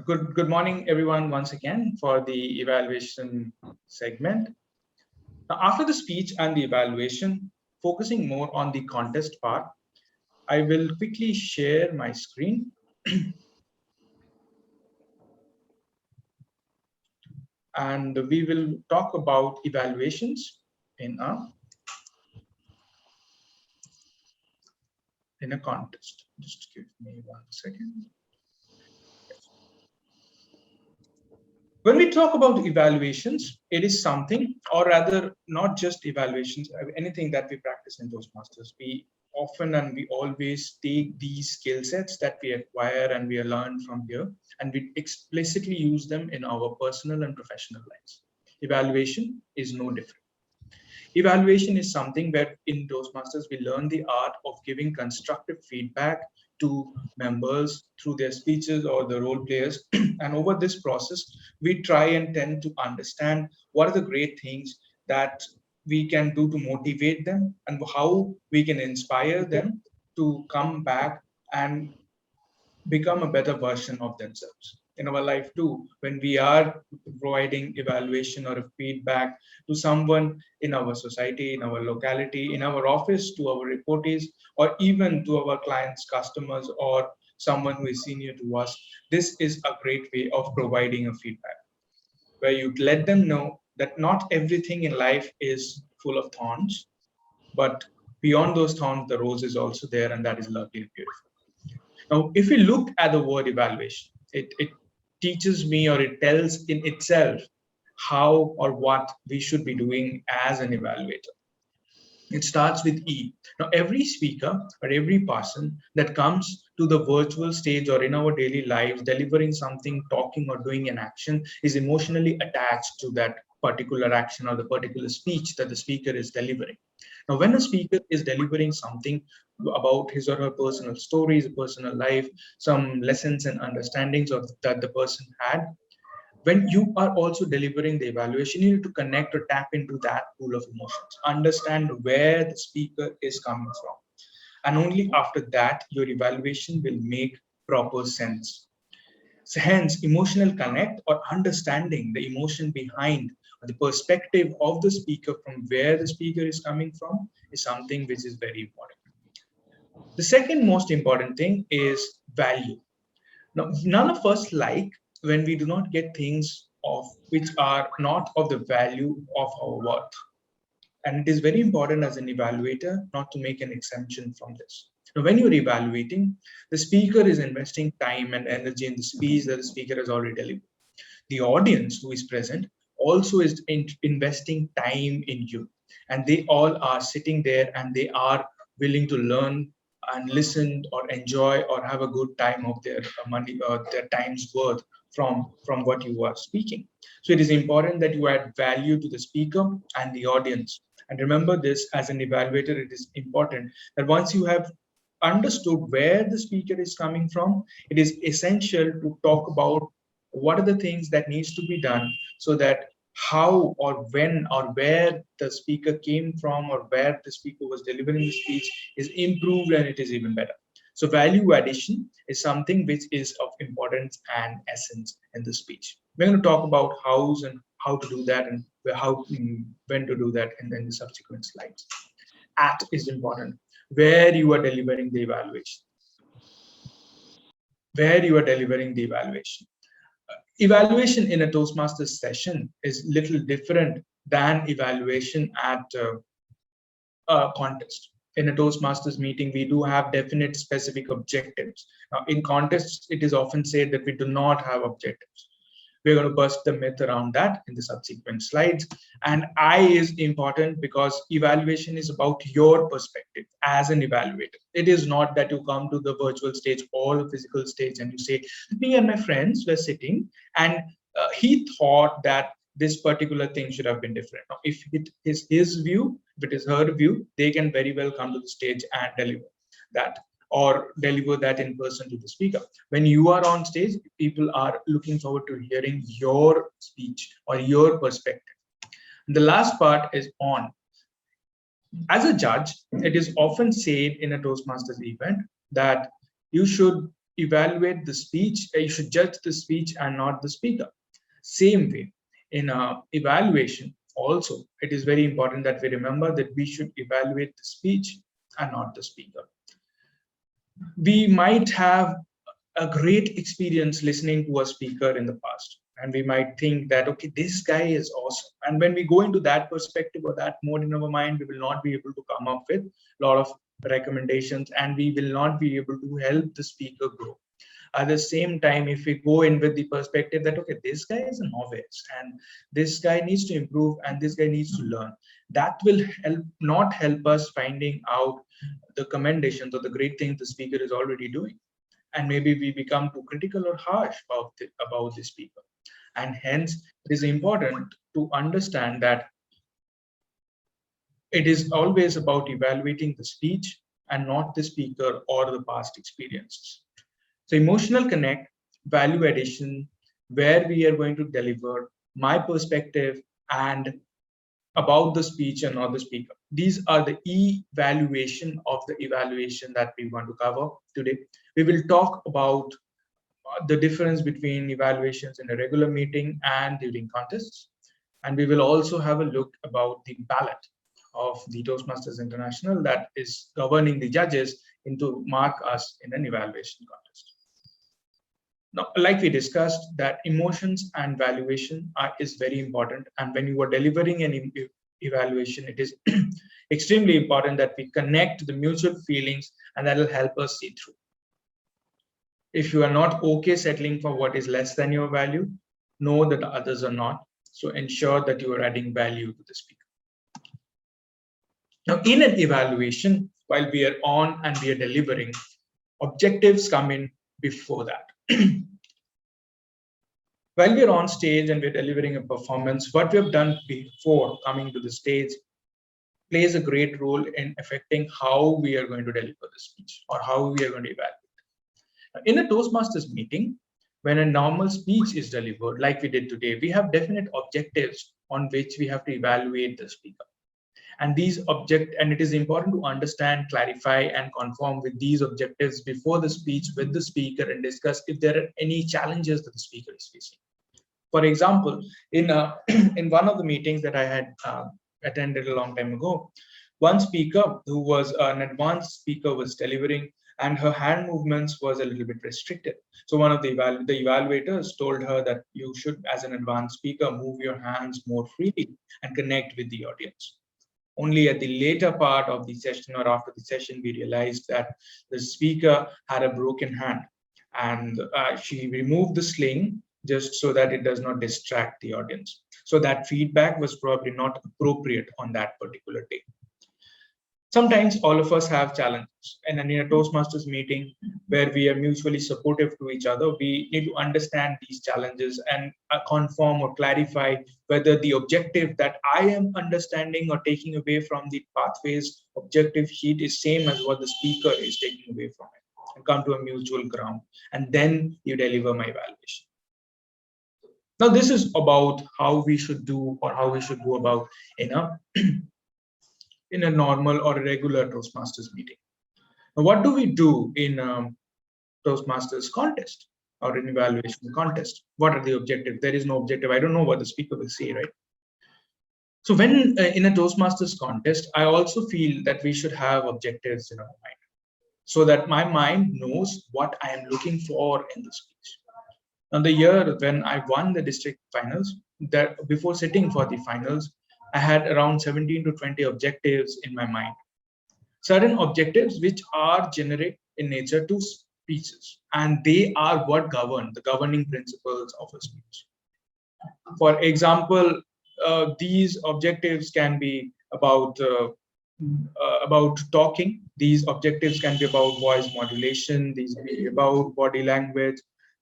Good morning, everyone, once again for the evaluation segment. Now, after the speech and the evaluation, focusing more on the contest part, I will quickly share my screen. And we will talk about evaluations in a contest. Just give me 1 second. When we talk about evaluations, it is something, or rather, not just evaluations, anything that we practice in Toastmasters. We often and we always take these skill sets that we acquire and we learn from here, and we explicitly use them in our personal and professional lives. Evaluation is no different. Evaluation is something where in Toastmasters, we learn the art of giving constructive feedback to members through their speeches or the role players. And over this process, we try and tend to understand what are the great things that we can do to motivate them and how we can inspire them to come back and become a better version of themselves in our life too. When we are providing evaluation or feedback to someone in our society, in our locality, in our office, to our reportees, or even to our clients, customers, or someone who is senior to us, this is a great way of providing a feedback where you let them know that not everything in life is full of thorns, but beyond those thorns, the rose is also there, and that is lovely and beautiful. Now, if we look at the word evaluation, it teaches me, or it tells in itself how or what we should be doing as an evaluator. It starts with E. Now, every speaker or every person that comes to the virtual stage or in our daily lives, delivering something, talking, or doing an action is emotionally attached to that particular action or the particular speech that the speaker is delivering. Now, when a speaker is delivering something about his or her personal stories, personal life, some lessons and understandings of that the person had, when you are also delivering the evaluation, you need to connect or tap into that pool of emotions, understand where the speaker is coming from. And only after that, your evaluation will make proper sense. So hence, emotional connect or understanding the emotion behind or the perspective of the speaker from where the speaker is coming from is something which is very important. The second most important thing is value. Now, none of us like when we do not get things of which are not of the value of our worth. And it is very important as an evaluator not to make an exemption from this. Now, when you're evaluating, the speaker is investing time and energy in the speech that the speaker has already delivered. The audience who is present also is investing time in you. And they all are sitting there and they are willing to learn and listen or enjoy or have a good time of their money or their time's worth from what you are speaking. So it is important that you add value to the speaker and the audience. And remember this, as an evaluator, it is important that once you have understood where the speaker is coming from, it is essential to talk about what are the things that needs to be done so that how or when or where the speaker came from or where the speaker was delivering the speech is improved and it is even better. So value addition is something which is of importance and essence in the speech. We're going to talk about hows and how to do that and how when to do that in the subsequent slides. At is important, where you are delivering the evaluation. Where you are delivering the evaluation. Evaluation in a Toastmasters session is little different than evaluation at a contest. In a Toastmasters meeting, we do have definite specific objectives. Now, in contests, it is often said that we do not have objectives. We're going to bust the myth around that in the subsequent slides. And I is important because evaluation is about your perspective as an evaluator. It is not that you come to the virtual stage or the physical stage and you say, me and my friends were sitting and he thought that this particular thing should have been different. Now, if it is his view, if it is her view, they can very well come to the stage and deliver that, or deliver that in person to the speaker. When you are on stage, people are looking forward to hearing your speech or your perspective. And the last part is on. As a judge, it is often said in a Toastmasters event that you should evaluate the speech, you should judge the speech and not the speaker. Same way, in evaluation also, it is very important that we remember that we should evaluate the speech and not the speaker. We might have a great experience listening to a speaker in the past, and we might think that, okay, this guy is awesome. And when we go into that perspective or that mode in our mind, we will not be able to come up with a lot of recommendations, and we will not be able to help the speaker grow. At the same time, if we go in with the perspective that, okay, this guy is a novice and this guy needs to improve and this guy needs to learn, that will not help us finding out the commendations or the great things the speaker is already doing. And maybe we become too critical or harsh about the speaker. And hence, it is important to understand that it is always about evaluating the speech and not the speaker or the past experiences. So emotional connect, value addition, where we are going to deliver, my perspective, and about the speech and not the speaker. These are the evaluation of the evaluation that we want to cover today. We will talk about the difference between evaluations in a regular meeting and during contests. And we will also have a look about the ballot of the Toastmasters International that is governing the judges into mark us in an evaluation contest. Now, like we discussed, that emotions and valuation is very important. And when you are delivering an evaluation, it is extremely important that we connect the mutual feelings, and that will help us see through. If you are not okay settling for what is less than your value, know that the others are not. So ensure that you are adding value to the speaker. Now, in an evaluation, while we are on and we are delivering, objectives come in before that. While we're on stage and we're delivering a performance, what we have done before coming to the stage plays a great role in affecting how we are going to deliver the speech or how we are going to evaluate. In a Toastmasters meeting, when a normal speech is delivered, like we did today, we have definite objectives on which we have to evaluate the speaker. And it is important to understand, clarify, and conform with these objectives before the speech with the speaker and discuss if there are any challenges that the speaker is facing. For example, in one of the meetings that I had attended a long time ago, one speaker who was an advanced speaker was delivering, and her hand movements was a little bit restricted. So one of the evaluators told her that you should, as an advanced speaker, move your hands more freely and connect with the audience. Only at the later part of the session or after the session, we realized that the speaker had a broken hand, and she removed the sling just so that it does not distract the audience. So that feedback was probably not appropriate on that particular day. Sometimes all of us have challenges, and in a Toastmasters meeting where we are mutually supportive to each other, we need to understand these challenges and conform or clarify whether the objective that I am understanding or taking away from the pathways objective sheet is same as what the speaker is taking away from it, and come to a mutual ground, and then you deliver my evaluation. Now, this is about how we should do or how we should go about in a normal or a regular Toastmasters meeting. Now, what do we do in Toastmasters contest or an evaluation contest? What are the objectives? There is no objective. I don't know what the speaker will say, right? So when in a Toastmasters contest, I also feel that we should have objectives in our mind so that my mind knows what I am looking for in the speech. Now, the year when I won the district finals, that before sitting for the finals, I had around 17 to 20 objectives in my mind. Certain objectives which are generic in nature to speeches, and they are what govern the governing principles of a speech. For example, these objectives can be about talking. These objectives can be about voice modulation. These be about body language.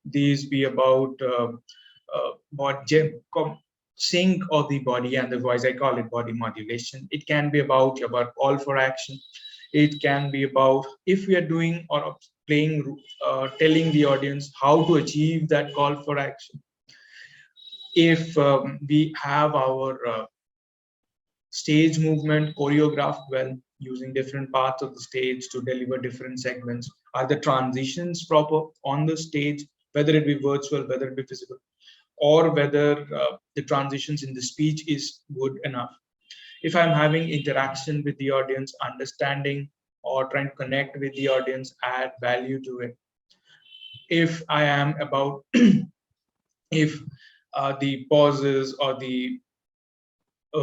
These be about sync of the body and the voice. I call it body modulation. It can be about your call for action. It can be about if we are doing or playing, telling the audience how to achieve that call for action. If we have our stage movement choreographed well, using different parts of the stage to deliver different segments, Are the transitions proper on the stage, whether it be virtual, whether it be physical, or whether the transitions in the speech is good enough? If I'm having interaction with the audience, understanding or trying to connect with the audience, add value to it. If I am about, if the pauses or the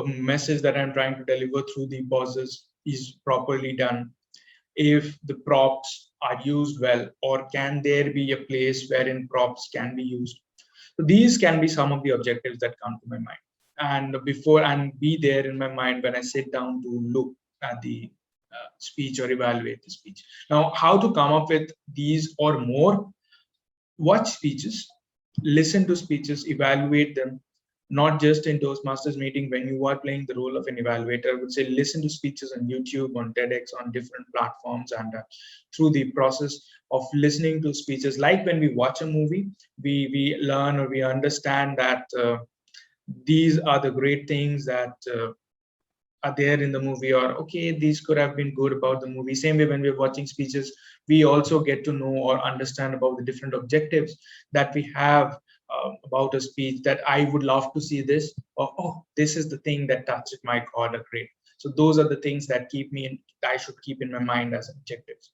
message that I'm trying to deliver through the pauses is properly done, if the props are used well, or can there be a place wherein props can be used? So these can be some of the objectives that come to my mind, and before and be there in my mind when I sit down to look at the speech or evaluate the speech. Now, how to come up with these or more? Watch speeches, listen to speeches, evaluate them, not just in Toastmasters meeting when you are playing the role of an evaluator. I would say listen to speeches on YouTube, on TEDx, on different platforms, and through the process of listening to speeches, like when we watch a movie, we learn or we understand that these are the great things that are there in the movie, or okay, these could have been good about the movie. Same way when we're watching speeches, we also get to know or understand about the different objectives that we have about a speech, that I would love to see this, or oh, this is the thing that touched my chord a great. So those are the things that I should keep in my mind as objectives.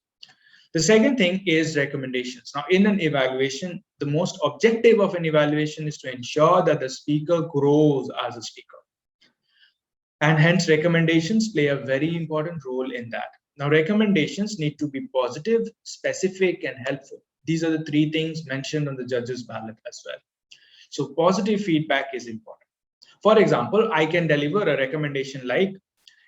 The second thing is recommendations. Now, in an evaluation, the most objective of an evaluation is to ensure that the speaker grows as a speaker, and hence recommendations play a very important role in that. Now, recommendations need to be positive, specific, and helpful. These are the three things mentioned on the judge's ballot as well. So positive feedback is important. For example, I can deliver a recommendation like,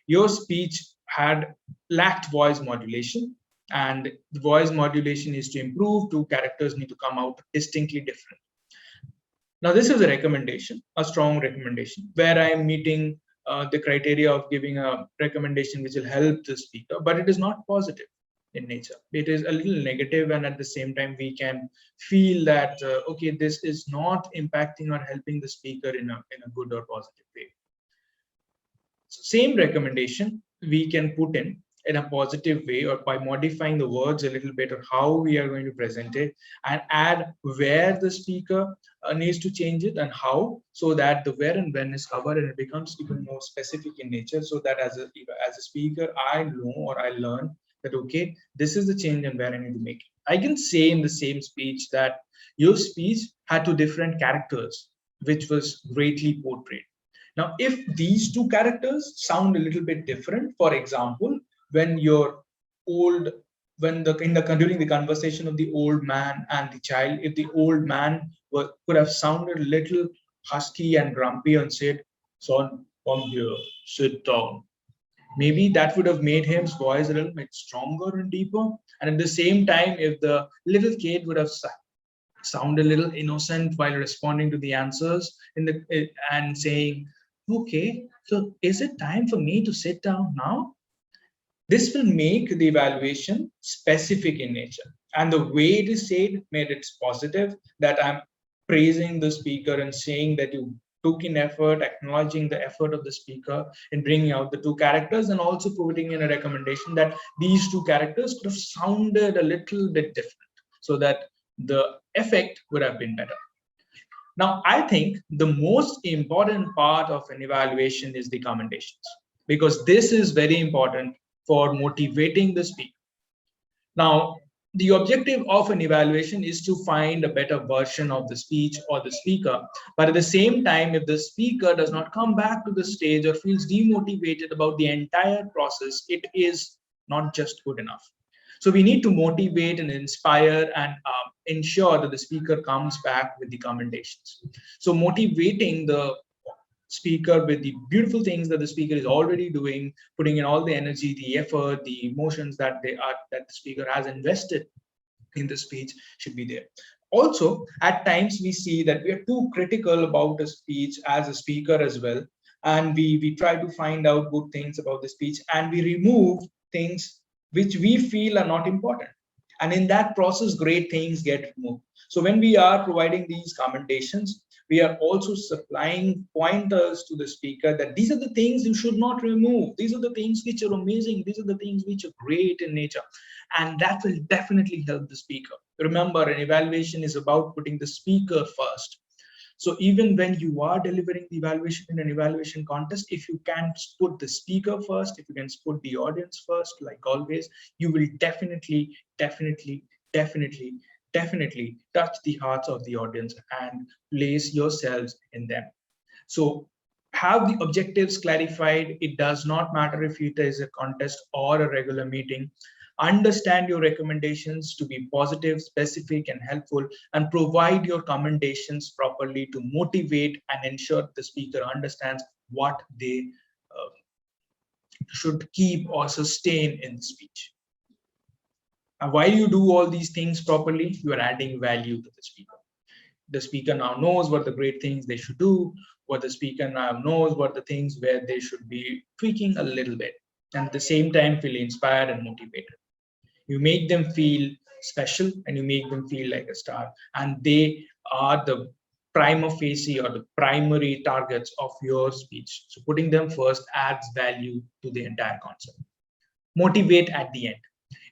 your speech had lacked voice modulation, and the voice modulation is to improve. Two characters need to come out distinctly different. Now, this is a recommendation, a strong recommendation, where I am meeting the criteria of giving a recommendation which will help the speaker, but it is not positive in nature. It is a little negative, and at the same time, we can feel that, okay, this is not impacting or helping the speaker in a good or positive way. So same recommendation we can put in a positive way, or by modifying the words a little bit, or how we are going to present it, and add where the speaker needs to change it and how, so that the where and when is covered and it becomes even more specific in nature, so that as a speaker, I know or I learn that, okay, this is the change and where I need to make it. I can say in the same speech that your speech had two different characters, which was greatly portrayed. Now, if these two characters sound a little bit different, for example, when you're old, when during the conversation of the old man and the child, if the old man could have sounded a little husky and grumpy and said, "Son, come here, sit down," maybe that would have made his voice a little bit stronger and deeper. And at the same time, if the little kid would have sound a little innocent while responding to the answers and saying, okay, so is it time for me to sit down now? This will make the evaluation specific in nature, and the way it is said made it positive, that I'm praising the speaker and saying that you took in effort, acknowledging the effort of the speaker in bringing out the two characters, and also putting in a recommendation that these two characters could have sounded a little bit different, so that the effect would have been better. Now, I think the most important part of an evaluation is the commendations, because this is very important for motivating the speaker. Now, the objective of an evaluation is to find a better version of the speech or the speaker. But at the same time, if the speaker does not come back to the stage or feels demotivated about the entire process, it is not just good enough. So we need to motivate and inspire and ensure that the speaker comes back with the commendations. So motivating the speaker with the beautiful things that the speaker is already doing, putting in all the energy, the effort, the emotions that the speaker has invested in the speech should be there. Also, at times we see that we are too critical about a speech as a speaker as well, and we try to find out good things about the speech, and we remove things which we feel are not important, and in that process great things get removed. So when we are providing these commendations, we are also supplying pointers to the speaker that these are the things you should not remove. These are the things which are amazing. These are the things which are great in nature. And that will definitely help the speaker. Remember, an evaluation is about putting the speaker first. So even when you are delivering the evaluation in an evaluation contest, if you can put the speaker first, if you can put the audience first, like always, you will definitely touch the hearts of the audience and place yourselves in them. So have the objectives clarified. It does not matter if it is a contest or a regular meeting. Understand your recommendations to be positive, specific, and helpful, and provide your commendations properly to motivate and ensure the speaker understands what they should keep or sustain in the speech. And while you do all these things properly, you are adding value to the speaker. The speaker now knows what the great things they should do, what the speaker now knows what the things where they should be tweaking a little bit, and at the same time feel inspired and motivated. You make them feel special and you make them feel like a star, and they are the prima facie or the primary targets of your speech. So putting them first adds value to the entire concept. Motivate at the end.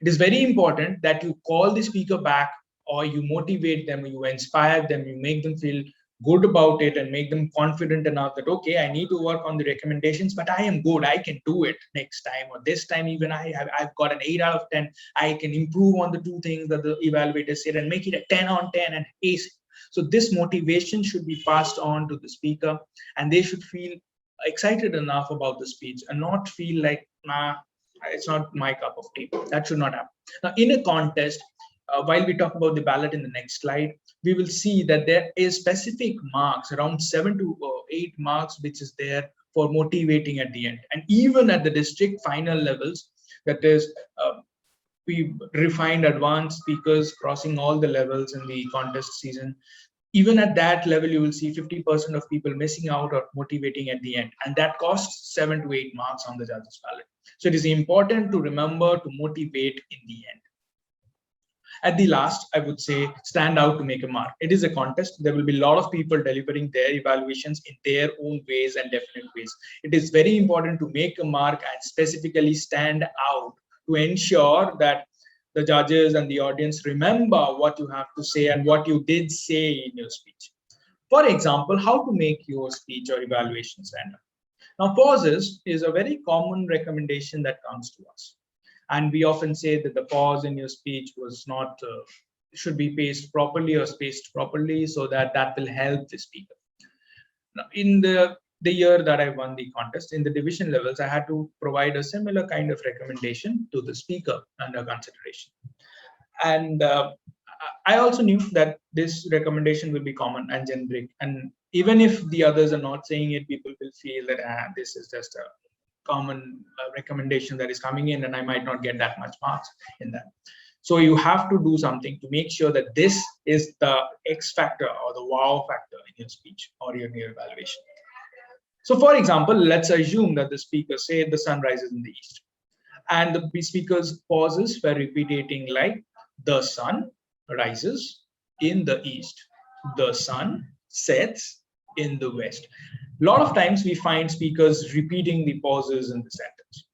It is very important that you call the speaker back, or you motivate them, you inspire them, you make them feel good about it and make them confident enough that, okay, I need to work on the recommendations, but I am good. I can do it next time, or this time even I've got an 8 out of 10. I can improve on the 2 things that the evaluator said and make it a 10 on 10 and ace it. So this motivation should be passed on to the speaker, and they should feel excited enough about the speech and not feel like, nah, it's not my cup of tea. That should not happen. Now, in a contest, while we talk about the ballot in the next slide, we will see that there is specific marks, around 7 to 8 marks, which is there for motivating at the end. And even at the district final levels, that is, we refined advanced speakers crossing all the levels in the contest season. Even at that level, you will see 50% of people missing out or motivating at the end. And that costs 7 to 8 marks on the judges' ballot. So it is important to remember to motivate in the end. At the last, I would say, stand out to make a mark. It is a contest. There will be a lot of people delivering their evaluations in their own ways and definite ways. It is very important to make a mark and specifically stand out to ensure that the judges and the audience remember what you have to say and what you did say in your speech. For example, how to make your speech or evaluation stand out. Now, pauses is a very common recommendation that comes to us. And we often say that the pause in your speech was not, should be paced properly or spaced properly so that that will help the speaker. Now, in the year that I won the contest, in the division levels, I had to provide a similar kind of recommendation to the speaker under consideration. And I also knew that this recommendation will be common and generic. And even if the others are not saying it, people will feel that this is just a common recommendation that is coming in, and I might not get that much marks in that. So you have to do something to make sure that this is the X factor or the wow factor in your speech or in your evaluation. So for example, let's assume that the speaker said the sun rises in the east, and the speaker's pauses were repeating like the sun rises in the east, the sun sets in the west. A lot of times we find speakers repeating the pauses in the sentence.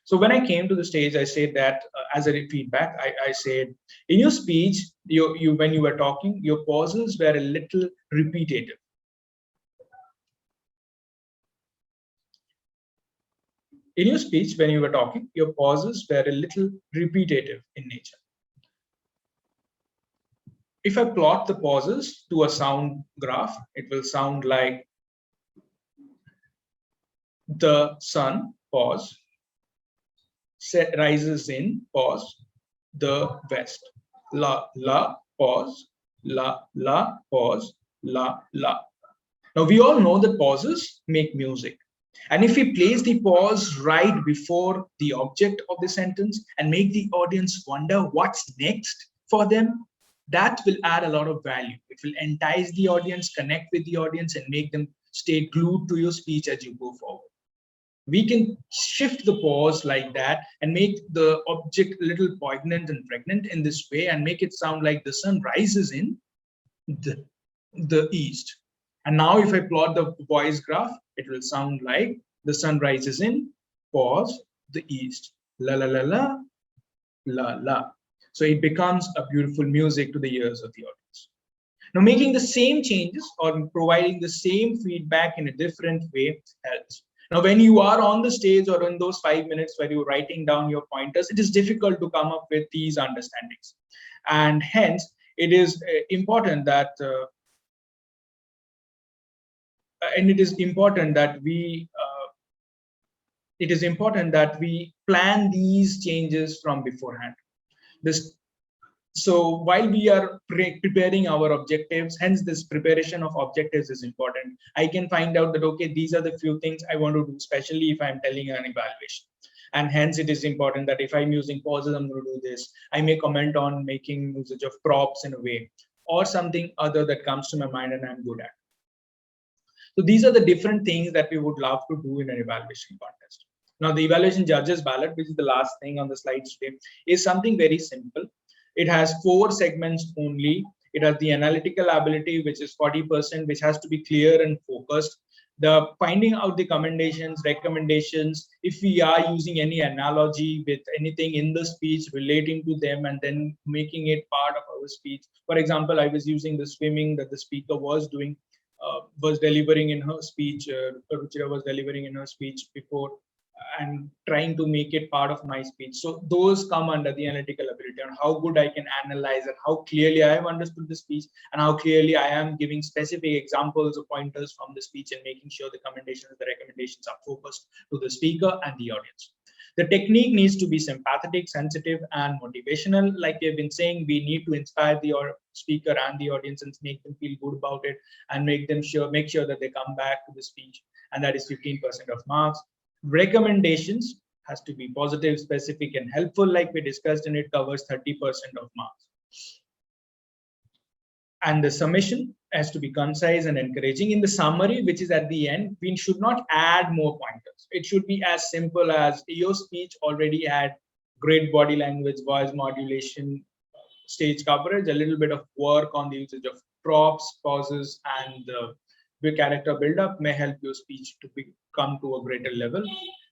So when I came to the stage, I said that as a feedback, I said, in your speech, when you were talking, your pauses were a little repetitive. In your speech, when you were talking, your pauses were a little repetitive in nature. If I plot the pauses to a sound graph, it will sound like the sun, pause, rises in, pause, the west, la, pause, la, pause, la. Now we all know that pauses make music. And if we place the pause right before the object of the sentence and make the audience wonder what's next for them, that will add a lot of value. It will entice the audience, connect with the audience, and make them stay glued to your speech as you go forward. We can shift the pause like that and make the object a little poignant and pregnant in this way and make it sound like the sun rises in the east. And now if I plot the voice graph, it will sound like the sun rises in, pause, the east, la la la la, la la. So it becomes a beautiful music to the ears of the audience. Now, making the same changes or providing the same feedback in a different way helps. Now, when you are on the stage or in those 5 minutes where you're writing down your pointers, it is difficult to come up with these understandings. And hence, it is important that we plan these changes from beforehand. So while we are preparing our objectives, hence this preparation of objectives is important. I can find out that, okay, these are the few things I want to do, especially if I'm telling an evaluation. And hence it is important that if I'm using pauses, I'm going to do this. I may comment on making usage of props in a way, or something other that comes to my mind and I'm good at. So these are the different things that we would love to do in an evaluation contest. Now, the evaluation judges ballot, which is the last thing on the slides today, is something very simple. It has 4 segments only. It has the analytical ability, which is 40%, which has to be clear and focused. The finding out the recommendations, if we are using any analogy with anything in the speech relating to them and then making it part of our speech. For example, I was using the swimming that the speaker was doing, was delivering in her speech, Ruchira was delivering in her speech before, and trying to make it part of my speech. So those come under the analytical ability, and how good I can analyze and how clearly I have understood the speech and how clearly I am giving specific examples or pointers from the speech and making sure the recommendations are focused to the speaker and the audience. The technique needs to be sympathetic, sensitive, and motivational. Like we've been saying, we need to inspire the speaker and the audience and make them feel good about it and make sure that they come back to the speech. And that is 15% of marks. Recommendations has to be positive, specific, and helpful, like we discussed, and it covers 30% of marks. And the summation has to be concise and encouraging. In the summary, which is at the end, we should not add more pointers. It should be as simple as your speech already had great body language, voice modulation, stage coverage, a little bit of work on the usage of props, pauses, and the character build-up may help your speech to come to a greater level.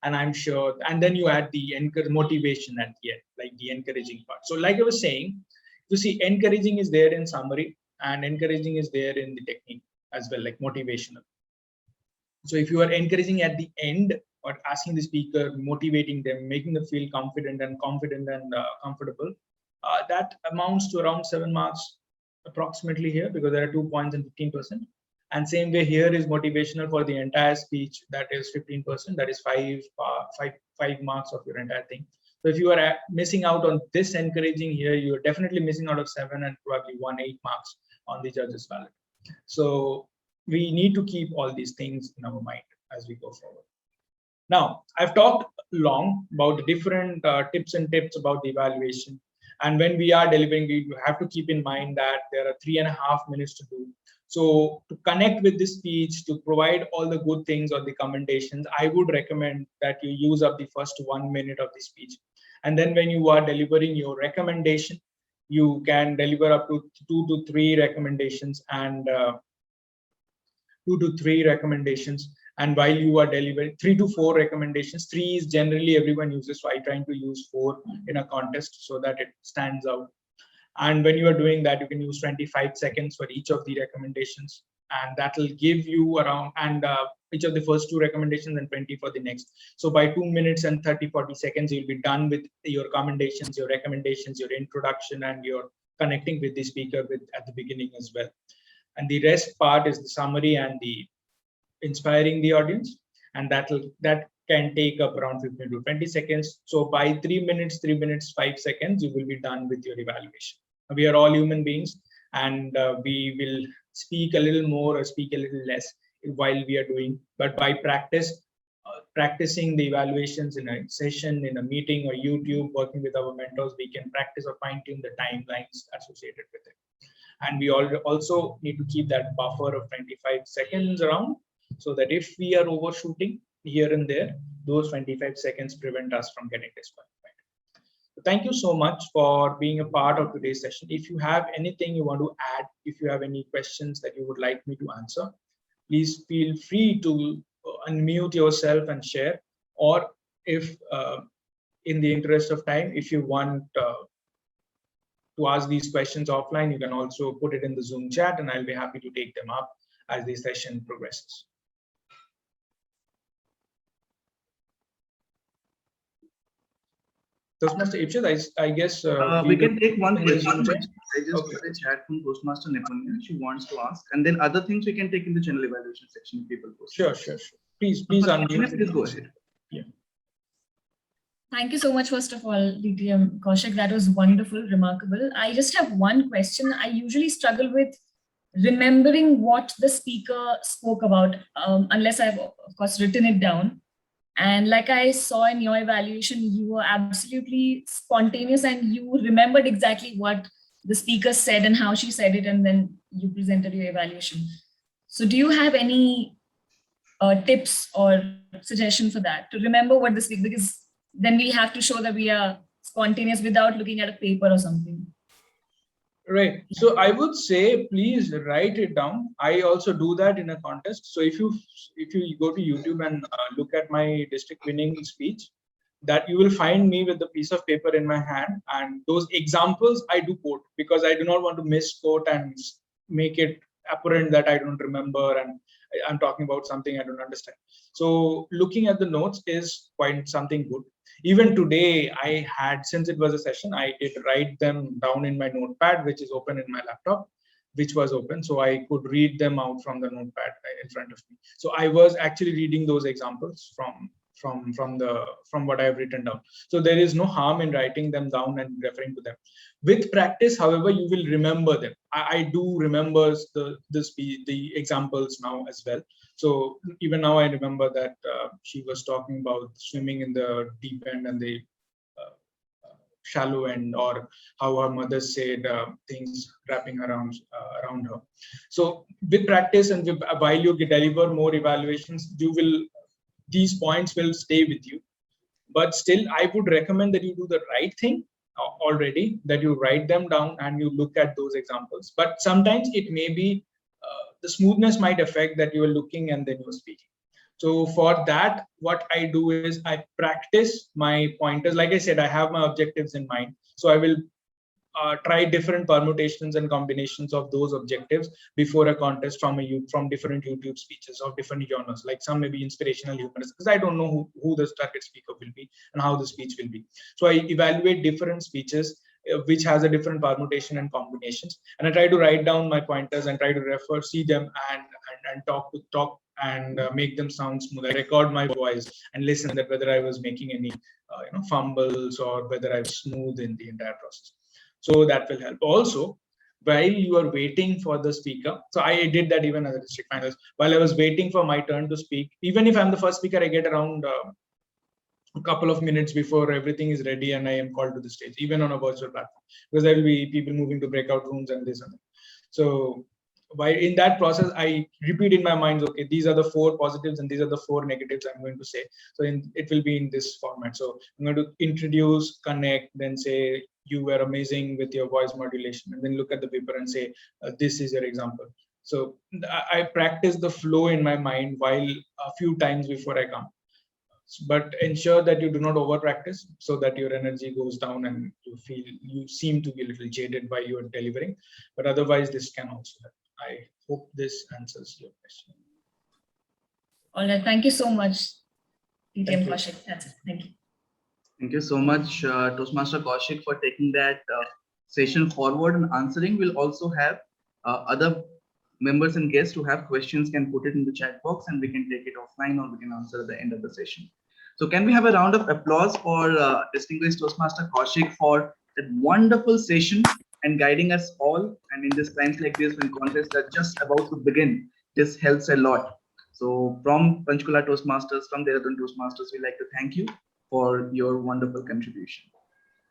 And I'm sure, and then you add the motivation at the end, like the encouraging part. So like I was saying, you see, encouraging is there in summary and encouraging is there in the technique as well, like motivational. So if you are encouraging at the end or asking the speaker, motivating them, making them feel confident and comfortable, that amounts to around 7 marks approximately here, because there are 2 points and 15%. And same way here is motivational for the entire speech, that is 15%, that is 5 marks of your entire thing. So if you are missing out on this encouraging here, you're definitely missing out of 7 and probably 8 marks on the judges ballot. So we need to keep all these things in our mind as we go forward. Now, I've talked long about the different tips about the evaluation. And when we are delivering, we have to keep in mind that there are 3.5 minutes to do. So to connect with the speech, to provide all the good things or the commendations, I would recommend that you use up the first 1 minute of the speech. And then when you are delivering your recommendation, you can deliver up to 2 to 3 recommendations and 2 to 3 recommendations. And while you are delivering 3 to 4 recommendations, 3 is generally everyone uses. So I'm trying to use 4 in a contest so that it stands out. And when you are doing that, you can use 25 seconds for each of the recommendations. And that will give you around, each of the first 2 recommendations and 20 for the next. So by 2 minutes and 40 seconds, you'll be done with your commendations, your recommendations, your introduction, and your connecting with the speaker at the beginning as well. And the rest part is the summary and the inspiring the audience. And that can take up around 15 to 20 seconds. So by 3 minutes, 5 seconds, you will be done with your evaluation. We are all human beings, and we will speak a little more or speak a little less while we are doing. But by practicing the evaluations in a session, in a meeting or YouTube, working with our mentors, we can practice or fine-tune the timelines associated with it. And we also need to keep that buffer of 25 seconds around, so that if we are overshooting here and there, those 25 seconds prevent us from getting disqualified. So thank you so much for being a part of today's session. If you have anything you want to add, if you have any questions that you would like me to answer, please feel free to unmute yourself and share. Or if in the interest of time, if you want to ask these questions offline, you can also put it in the Zoom chat, and I'll be happy to take them up as the session progresses. Toastmaster Ipshit, I guess we can take one question. I just okay. got a chat from Toastmaster Neponia. She wants to ask, and then other things we can take in the general evaluation section if people post. Sure. Please unmute. Please go ahead. Yeah. Thank you so much, first of all, DTM Kaushik. That was wonderful, remarkable. I just have one question. I usually struggle with remembering what the speaker spoke about, unless I've, of course, written it down. And like I saw in your evaluation, you were absolutely spontaneous and you remembered exactly what the speaker said and how she said it, and then you presented your evaluation. So do you have any tips or suggestion for that, to remember what the speaker, because then we have to show that we are spontaneous without looking at a paper or something. Right. So I would say, please write it down. I also do that in a contest. So if you go to YouTube and look at my district winning speech, that you will find me with the piece of paper in my hand, and those examples I do quote, because I do not want to misquote and make it apparent that I don't remember and I'm talking about something I don't understand. So looking at the notes is quite something good. Even today, I had, since it was a session, I did write them down in my notepad, which is open in my laptop, which was open. So I could read them out from the notepad in front of me. So I was actually reading those examples from what I've written down. So there is no harm in writing them down and referring to them. With practice, however, you will remember them. I do remember the examples now as well. So even now I remember that she was talking about swimming in the deep end and the shallow end, or how her mother said things wrapping around her. So with practice and while you deliver more evaluations, these points will stay with you. But still, I would recommend that you do the right thing already, that you write them down and you look at those examples. But sometimes it may be the smoothness might affect that you are looking and then you're speaking. So for that, what I do is I practice my pointers. Like I said, I have my objectives in mind. So I will try different permutations and combinations of those objectives before a contest from different YouTube speeches of different genres. Like some may be inspirational, humorous, because I don't know who the target speaker will be and how the speech will be. So I evaluate different speeches which has a different permutation and combinations, and I try to write down my pointers and try to see them and talk and make them sound smooth. I record my voice and listen that whether I was making any fumbles or whether I was smooth in the entire process. So that will help. Also, while you are waiting for the speaker, so I did that even as a district finalist. While I was waiting for my turn to speak, even if I'm the first speaker, I get around a couple of minutes before everything is ready and I am called to the stage, even on a virtual platform, because there will be people moving to breakout rooms and this and that. So in that process, I repeat in my mind, okay, these are the 4 positives and these are the 4 negatives I'm going to say. So it will be in this format. So I'm going to introduce, connect, then say, you were amazing with your voice modulation, and then look at the paper and say, this is your example. So I practice the flow in my mind while a few times before I come. But ensure that you do not over practice so that your energy goes down and you seem to be a little jaded by your delivering. But otherwise, this can also help. I hope this answers your question. All right. Thank you so much, DTM Kaushik. That's it. Thank you. Thank you so much, Toastmaster Kaushik, for taking that session forward and answering. We'll also have other members and guests who have questions can put it in the chat box and we can take it offline or we can answer at the end of the session. So can we have a round of applause for distinguished Toastmaster Kaushik for that wonderful session and guiding us all. And in this times like this, when contests are just about to begin, this helps a lot. So from Panchkula Toastmasters, from Dehradun Toastmasters, we'd like to thank you for your wonderful contribution.